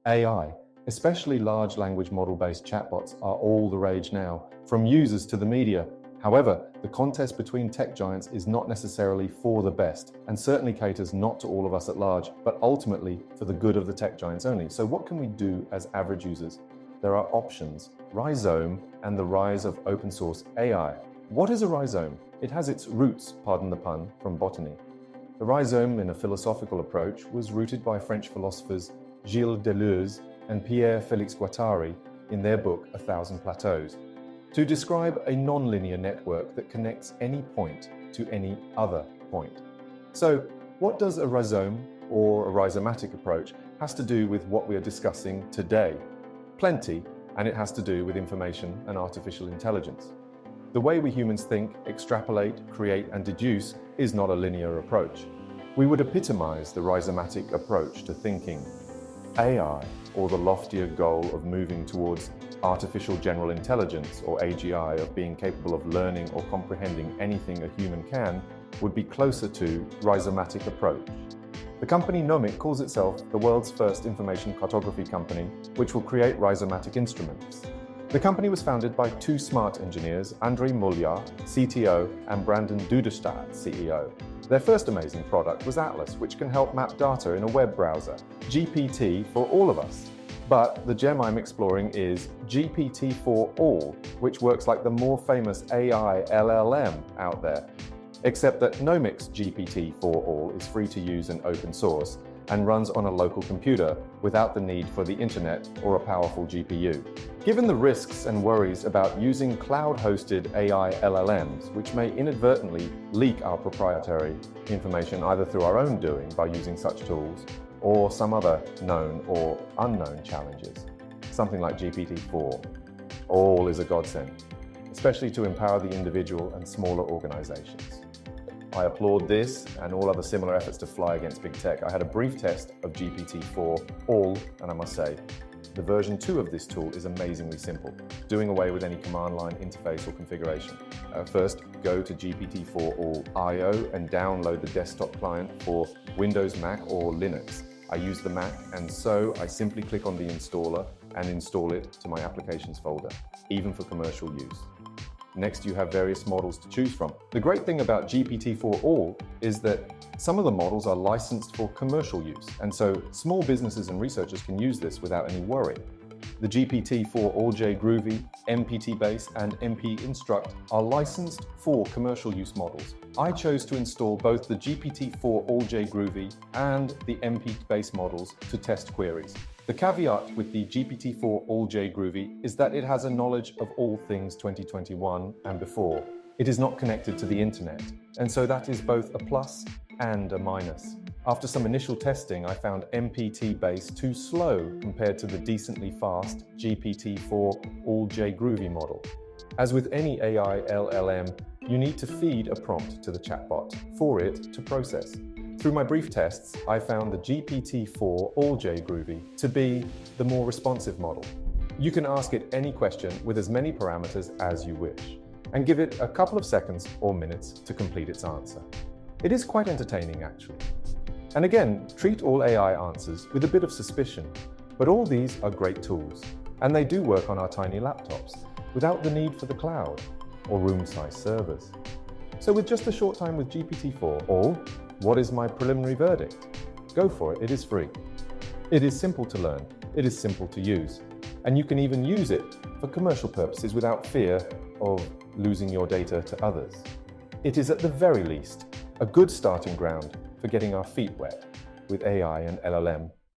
AI, especially large language model-based chatbots, are all the rage now, from users to the media. However, the contest between tech giants is not necessarily for the best, and certainly caters not to all of us at large, but ultimately for the good of the tech giants only. So what can we do as average users? There are options: rhizome and the rise of open source AI. What is a rhizome? It has its roots, pardon the pun, from botany. The rhizome, in a philosophical approach, was rooted by French philosophers Gilles Deleuze and Pierre-Félix Guattari in their book A Thousand Plateaus, to describe a non-linear network that connects any point to any other point. So, what does a rhizome, or a rhizomatic approach, has to do with what we are discussing today? Plenty, and it has to do with information and artificial intelligence. The way we humans think, extrapolate, create, and deduce is not a linear approach. We would epitomize the rhizomatic approach to thinking. AI, or the loftier goal of moving towards artificial general intelligence, or AGI, of being capable of learning or comprehending anything a human can, would be closer to rhizomatic approach. The company Nomic calls itself the world's first information cartography company, which will create rhizomatic instruments. The company was founded by two smart engineers, Andrei Mulya, CTO, and Brandon Duderstadt, CEO. Their first amazing product was Atlas, which can help map data in a web browser, GPT for all of us. But the gem I'm exploring is GPT for all, which works like the more famous AI LLM out there. Except that Nomic's GPT for all is free to use and open source, and runs on a local computer without the need for the internet or a powerful GPU. Given the risks and worries about using cloud-hosted AI LLMs, which may inadvertently leak our proprietary information either through our own doing by using such tools, or some other known or unknown challenges, something like GPT-4, all is a godsend, especially to empower the individual and smaller organizations. I applaud this and all other similar efforts to fly against big tech. I had a brief test of GPT-4 all, and I must say, the version 2 of this tool is amazingly simple, doing away with any command line interface or configuration. First, go to GPT-4all.io and download the desktop client for Windows, Mac, or Linux. I use the Mac, and so I simply click on the installer and install it to my applications folder, even for commercial use. Next, you have various models to choose from. The great thing about GPT-4all is that some of the models are licensed for commercial use, and so small businesses and researchers can use this without any worry. The GPT-4all-J Groovy, MPT Base, and MP Instruct are licensed for commercial use models. I chose to install both the GPT-4all-J Groovy and the MP Base models to test queries. The caveat with the GPT-4all-J Groovy is that it has a knowledge of all things 2021 and before. It is not connected to the internet, and so that is both a plus and a minus. After some initial testing, I found MPT Base too slow compared to the decently fast GPT-4all-J Groovy model. As with any AI LLM, you need to feed a prompt to the chatbot for it to process. Through my brief tests, I found the GPT-4all-J Groovy to be the more responsive model. You can ask it any question with as many parameters as you wish, and give it a couple of seconds or minutes to complete its answer. It is quite entertaining, actually. And again, treat all AI answers with a bit of suspicion, but all these are great tools, and they do work on our tiny laptops, without the need for the cloud or room-sized servers. So with just a short time with GPT-4all, what is my preliminary verdict? Go for it, it is free. It is simple to learn, it is simple to use, and you can even use it for commercial purposes without fear of losing your data to others. It is at the very least a good starting ground for getting our feet wet with AI and LLM